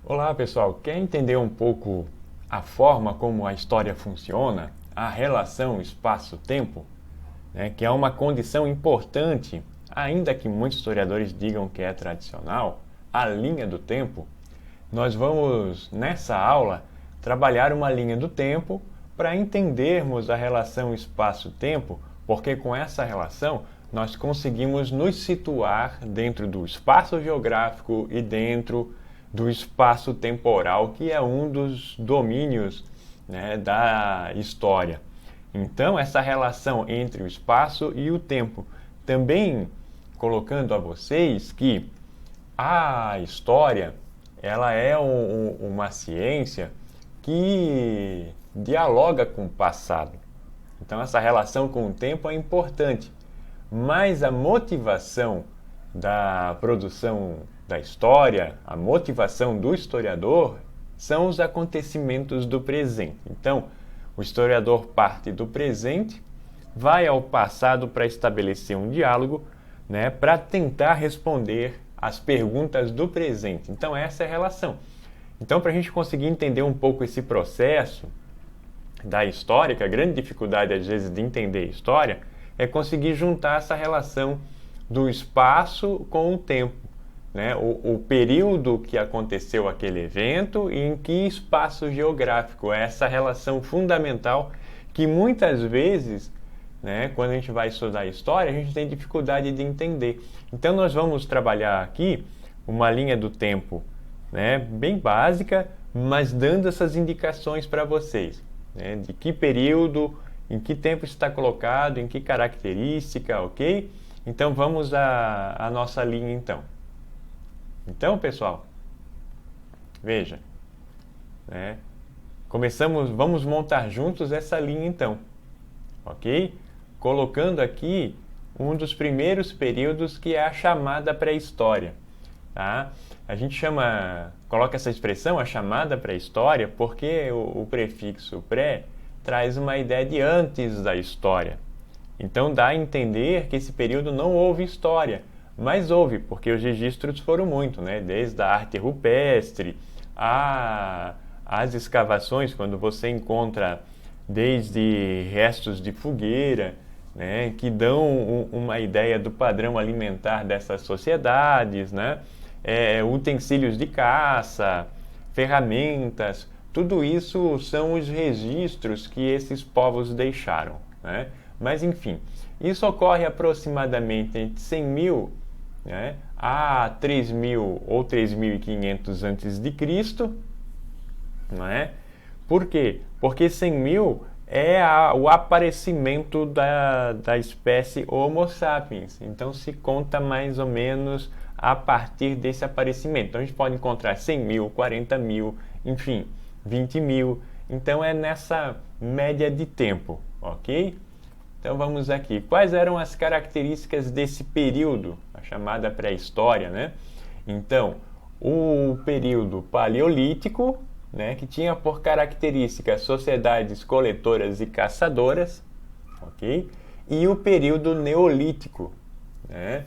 Olá pessoal, quer entender um pouco a forma como a história funciona, a relação espaço-tempo, né, que é uma condição importante, ainda que muitos historiadores digam que é tradicional, a linha do tempo? Nós vamos, nessa aula, trabalhar uma linha do tempo para entendermos a relação espaço-tempo, porque com essa relação nós conseguimos nos situar dentro do espaço geográfico e dentro do espaço temporal, que é um dos domínios, né, da história. Então, essa relação entre o espaço e o tempo. Também colocando a vocês que a história ela é uma ciência que dialoga com o passado. Então, essa relação com o tempo é importante. Mas a motivação da produção da história, a motivação do historiador, são os acontecimentos do presente. Então, o historiador parte do presente, vai ao passado para estabelecer um diálogo, né, para tentar responder as perguntas do presente. Então, essa é a relação. Então, para a gente conseguir entender um pouco esse processo da história, que a grande dificuldade, às vezes, de entender a história, é conseguir juntar essa relação do espaço com o tempo. Né? O período que aconteceu aquele evento e em que espaço geográfico. É essa relação fundamental que muitas vezes, né, quando a gente vai estudar a história, a gente tem dificuldade de entender. Então nós vamos trabalhar aqui uma linha do tempo, né, bem básica, mas dando essas indicações para vocês, né, de que período, em que tempo está colocado, em que característica, ok? Então vamos à nossa linha então. Então, pessoal, veja, né? Vamos montar juntos essa linha então, ok? Colocando aqui um dos primeiros períodos que é a chamada pré-história, tá? A gente coloca essa expressão, a chamada pré-história, porque o prefixo pré traz uma ideia de antes da história. Então dá a entender que esse período não houve história, mas houve, porque os registros foram muito, né? Desde a arte rupestre, as escavações, quando você encontra desde restos de fogueira, né? Que dão uma ideia do padrão alimentar dessas sociedades, né? Utensílios de caça, ferramentas, tudo isso são os registros que esses povos deixaram, né? Mas enfim, isso ocorre aproximadamente entre 100 mil, né, a 3.000 ou 3.500 antes de Cristo, não é? Por quê? Porque 100 mil é o aparecimento da espécie Homo sapiens. Então se conta mais ou menos a partir desse aparecimento. Então a gente pode encontrar 100 mil, 40 mil, enfim, 20 mil. Então é nessa média de tempo, ok? Então vamos aqui. Quais eram as características desse período, a chamada pré-história, né? Então, o período paleolítico, né, que tinha por característica sociedades coletoras e caçadoras, ok? E o período neolítico, né?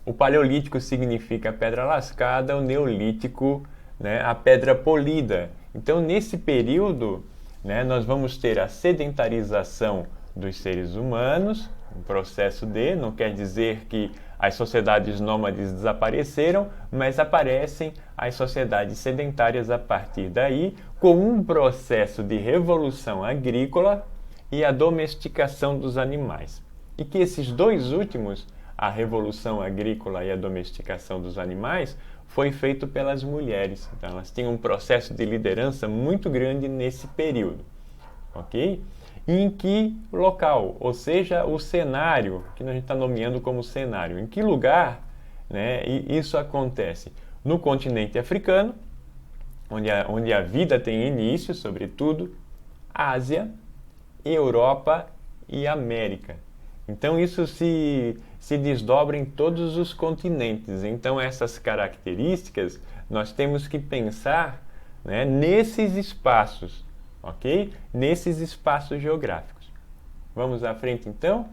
O paleolítico significa pedra lascada, o neolítico, né, a pedra polida. Então, nesse período, né, nós vamos ter a sedentarização dos seres humanos, um processo não quer dizer que as sociedades nômades desapareceram, mas aparecem as sociedades sedentárias a partir daí, com um processo de revolução agrícola e a domesticação dos animais. E que esses dois últimos, a revolução agrícola e a domesticação dos animais, foi feito pelas mulheres. Então elas tinham um processo de liderança muito grande nesse período, ok? Em que local, ou seja, o cenário, que a gente está nomeando como cenário, em que lugar, né, isso acontece? No continente africano, onde a vida tem início, sobretudo, Ásia, Europa e América. Então isso se desdobra em todos os continentes. Então essas características nós temos que pensar, né, nesses espaços, ok? Nesses espaços geográficos. Vamos à frente então.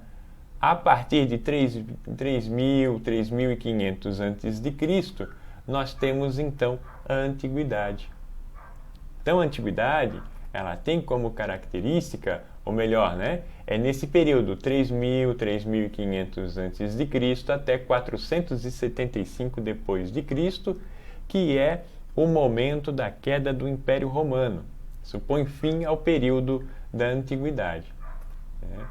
A partir de 3.000, 3.500 a.C., nós temos então a antiguidade. Então a antiguidade, ela tem como característica, ou melhor, né, é nesse período 3000, 3500 a.C. até 475 depois de Cristo, que é o momento da queda do Império Romano. Isso põe fim ao período da antiguidade, né?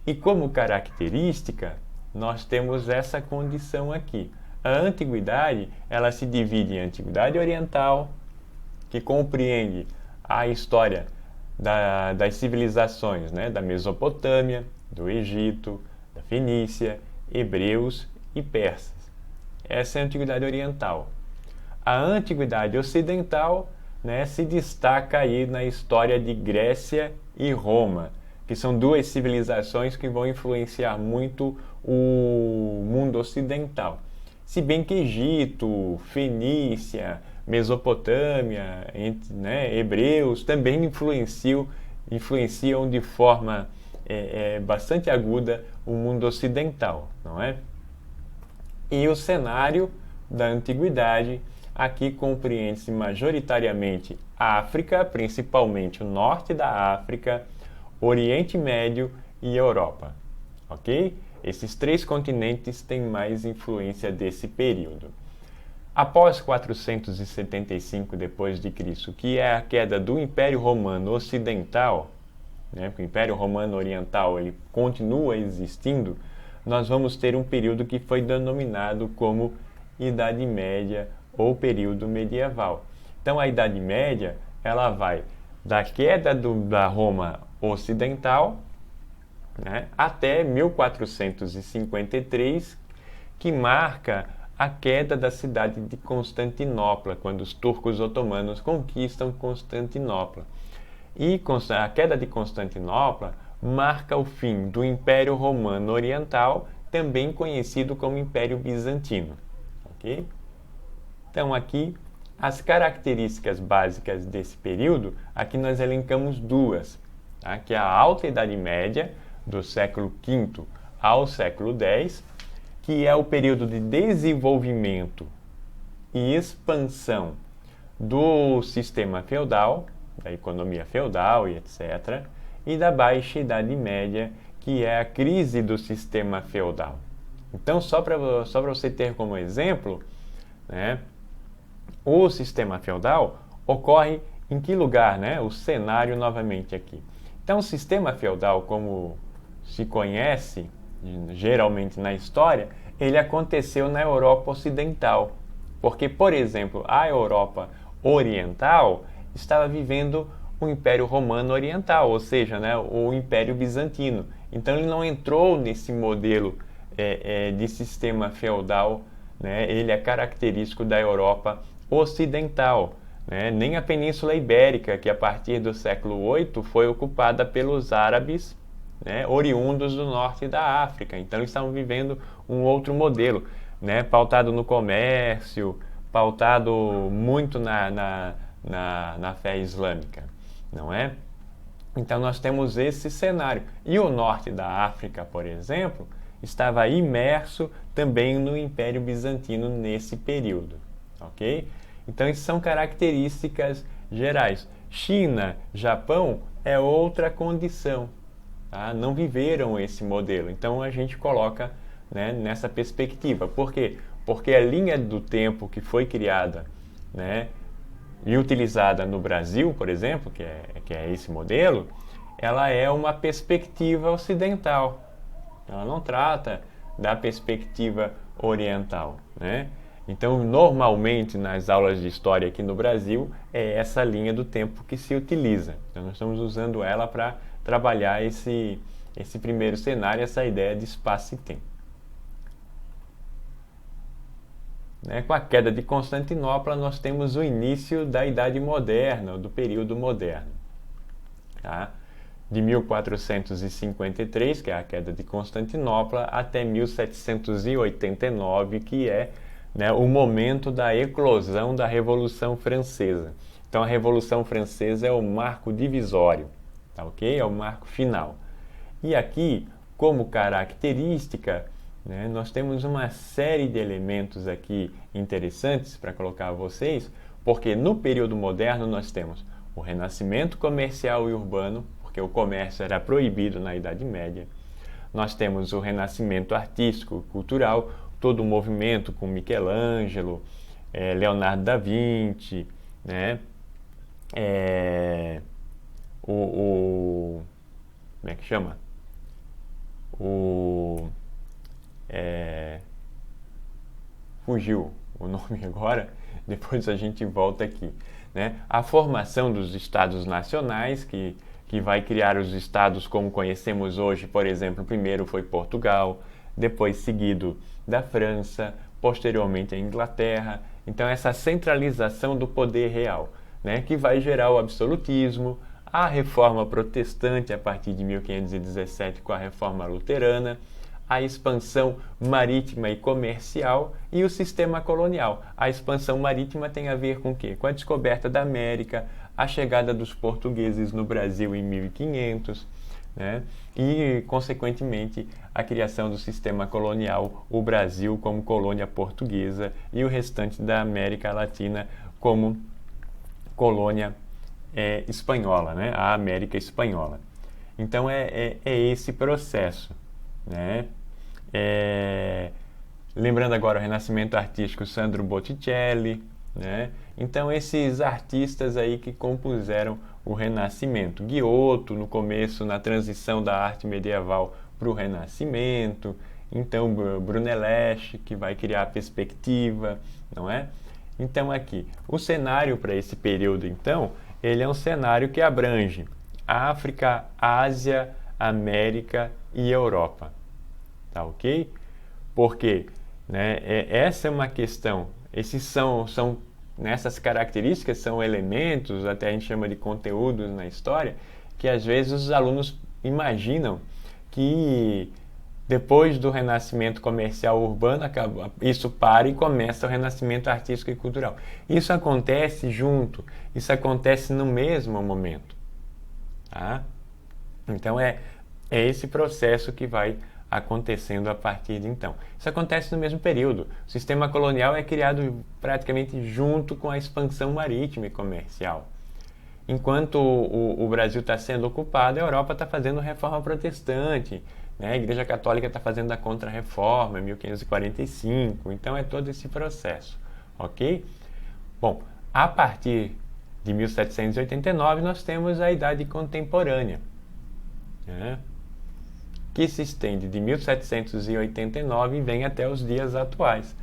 E como característica, nós temos essa condição aqui. A antiguidade, ela se divide em antiguidade oriental, que compreende a história das civilizações, né, da Mesopotâmia, do Egito, da Fenícia, hebreus e persas. Essa é a antiguidade oriental. A antiguidade ocidental, né, se destaca aí na história de Grécia e Roma, que são duas civilizações que vão influenciar muito o mundo ocidental. Se bem que Egito, Fenícia, Mesopotâmia, né, hebreus também influenciam de forma bastante aguda o mundo ocidental, não é? E o cenário da antiguidade aqui compreende-se majoritariamente a África, principalmente o norte da África, Oriente Médio e Europa, ok? Esses três continentes têm mais influência desse período. Após 475 d.C., que é a queda do Império Romano Ocidental, né, porque o Império Romano Oriental ele continua existindo, nós vamos ter um período que foi denominado como Idade Média ou período medieval. Então a Idade Média ela vai da queda da Roma Ocidental, né, até 1453, que marca a queda da cidade de Constantinopla, quando os turcos otomanos conquistam Constantinopla. E a queda de Constantinopla marca o fim do Império Romano Oriental, também conhecido como Império Bizantino. Okay? Então aqui, as características básicas desse período, aqui nós elencamos duas, tá? Que é a Alta Idade Média, do século V ao século X, que é o período de desenvolvimento e expansão do sistema feudal, da economia feudal e etc., e da Baixa Idade Média, que é a crise do sistema feudal. Então, só para você ter como exemplo, né, o sistema feudal ocorre em que lugar, né? O cenário novamente aqui. Então, o sistema feudal, como se conhece geralmente na história, ele aconteceu na Europa Ocidental. Porque, por exemplo, a Europa Oriental estava vivendo o Império Romano Oriental, ou seja, né, o Império Bizantino. Então, ele não entrou nesse modelo de sistema feudal, né? Ele é característico da Europa Ocidental, né? Nem a Península Ibérica, que a partir do século VIII foi ocupada pelos árabes, né, oriundos do norte da África. Então eles estavam vivendo um outro modelo, né, pautado no comércio, pautado muito na fé islâmica, não é? Então nós temos esse cenário. E o norte da África, por exemplo, estava imerso também no Império Bizantino nesse período, ok? Então isso são características gerais. China, Japão é outra condição. Tá? Não viveram esse modelo. Então a gente coloca, né, nessa perspectiva. Por quê? Porque a linha do tempo que foi criada, né, e utilizada no Brasil, por exemplo, que é esse modelo, ela é uma perspectiva ocidental. Ela não trata da perspectiva oriental, né? Então, normalmente, nas aulas de história aqui no Brasil, é essa linha do tempo que se utiliza. Então, nós estamos usando ela para trabalhar esse primeiro cenário, essa ideia de espaço e tempo. Né? Com a queda de Constantinopla, nós temos o início da Idade Moderna, do período moderno. Tá? De 1453, que é a queda de Constantinopla, até 1789, que é, né, o momento da eclosão da Revolução Francesa. Então, a Revolução Francesa é o marco divisório, tá, ok? É o marco final. E aqui, como característica, né, nós temos uma série de elementos aqui interessantes para colocar a vocês, porque no período moderno nós temos o renascimento comercial e urbano, porque o comércio era proibido na Idade Média. Nós temos o renascimento artístico, cultural, todo o movimento com Michelangelo, Leonardo da Vinci, né? Como é que chama? Fugiu o nome agora, depois a gente volta aqui, né? A formação dos estados nacionais, que vai criar os estados como conhecemos hoje, por exemplo, primeiro foi Portugal, depois seguido da França, posteriormente a Inglaterra. Então essa centralização do poder real, né, que vai gerar o absolutismo, a reforma protestante a partir de 1517 com a reforma luterana, a expansão marítima e comercial e o sistema colonial. A expansão marítima tem a ver com o quê? Com a descoberta da América, a chegada dos portugueses no Brasil em 1500, né? E, consequentemente, a criação do sistema colonial, o Brasil como colônia portuguesa e o restante da América Latina como colônia espanhola, né? A América Espanhola. Então, é esse processo, né? Lembrando agora o Renascimento Artístico, Sandro Botticelli, né? Então esses artistas aí que compuseram o Renascimento, Giotto no começo, na transição da arte medieval para o Renascimento, então Brunelleschi que vai criar a perspectiva, não é? Então aqui, o cenário para esse período então, ele é um cenário que abrange África, Ásia, América e Europa. Tá ok? Porque, né, essa é uma questão, nessas características são elementos, até a gente chama de conteúdos na história, que às vezes os alunos imaginam que depois do renascimento comercial urbano, isso para e começa o renascimento artístico e cultural. Isso acontece junto, isso acontece no mesmo momento. Tá? Então é esse processo que vai acontecendo a partir de então. Isso acontece no mesmo período. O sistema colonial é criado praticamente junto com a expansão marítima e comercial. Enquanto o Brasil está sendo ocupado, a Europa está fazendo reforma protestante, né? A Igreja Católica está fazendo a Contra-Reforma, em 1545. Então é todo esse processo, ok? Bom, a partir de 1789 nós temos a Idade Contemporânea, né? Que se estende de 1789 e vem até os dias atuais.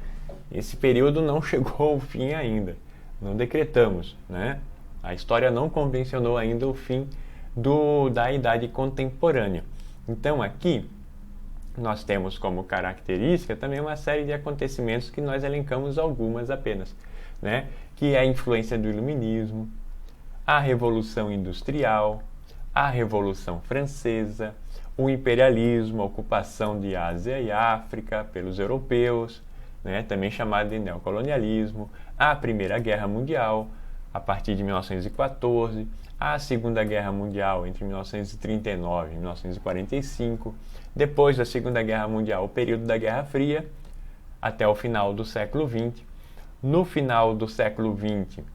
Esse período não chegou ao fim ainda, não decretamos, né? A história não convencionou ainda o fim da Idade Contemporânea. Então aqui nós temos como característica também uma série de acontecimentos que nós elencamos algumas apenas, né? Que é a influência do Iluminismo, a Revolução Industrial, a Revolução Francesa, o imperialismo, a ocupação de Ásia e África pelos europeus, né, também chamado de neocolonialismo, a Primeira Guerra Mundial, a partir de 1914, a Segunda Guerra Mundial entre 1939 e 1945, depois da Segunda Guerra Mundial, o período da Guerra Fria, até o final do século XX. No final do século XX,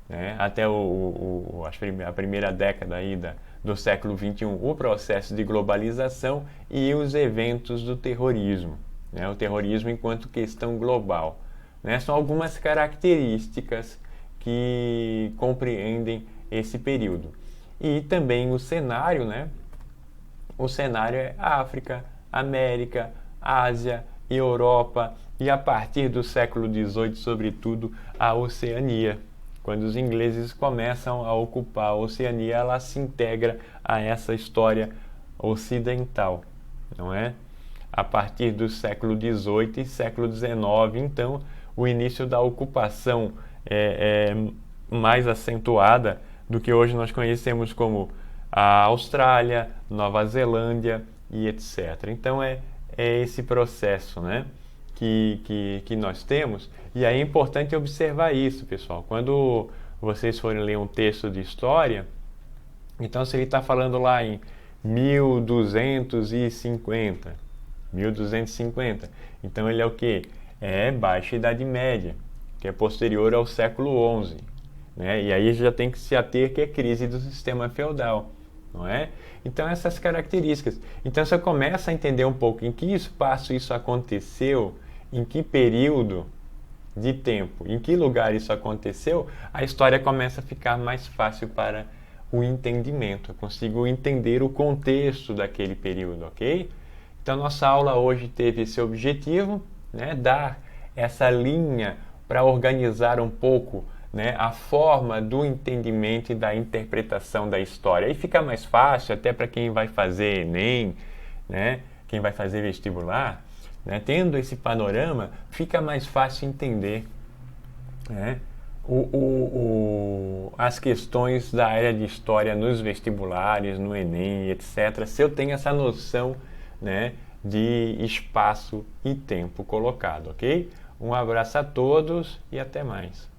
né, até a primeira década aí do século XXI, o processo de globalização e os eventos do terrorismo, né? O terrorismo enquanto questão global, né? São algumas características que compreendem esse período. E também o cenário, né? O cenário é África, América, Ásia, Europa e a partir do século XVIII, sobretudo, a Oceania. Quando os ingleses começam a ocupar a Oceania, ela se integra a essa história ocidental, não é? A partir do século XVIII e século XIX, então, o início da ocupação é mais acentuada do que hoje nós conhecemos como a Austrália, Nova Zelândia e etc. Então, é esse processo, né? Que nós temos, e aí é importante observar isso, pessoal. Quando vocês forem ler um texto de história, então se ele está falando lá em 1250, 1250. Então ele é o quê? É Baixa Idade Média, que é posterior ao século XI. Né? E aí já tem que se ater que é crise do sistema feudal. Não é? Então essas características. Então você começa a entender um pouco em que espaço isso aconteceu, em que período de tempo, em que lugar isso aconteceu, a história começa a ficar mais fácil para o entendimento. Eu consigo entender o contexto daquele período, ok? Então nossa aula hoje teve esse objetivo, né, dar essa linha para organizar um pouco, né, a forma do entendimento e da interpretação da história. Aí fica mais fácil até para quem vai fazer Enem, né, quem vai fazer vestibular, né, tendo esse panorama, fica mais fácil entender, né, as questões da área de história nos vestibulares, no Enem, etc. Se eu tenho essa noção, né, de espaço e tempo colocado, ok? Um abraço a todos e até mais.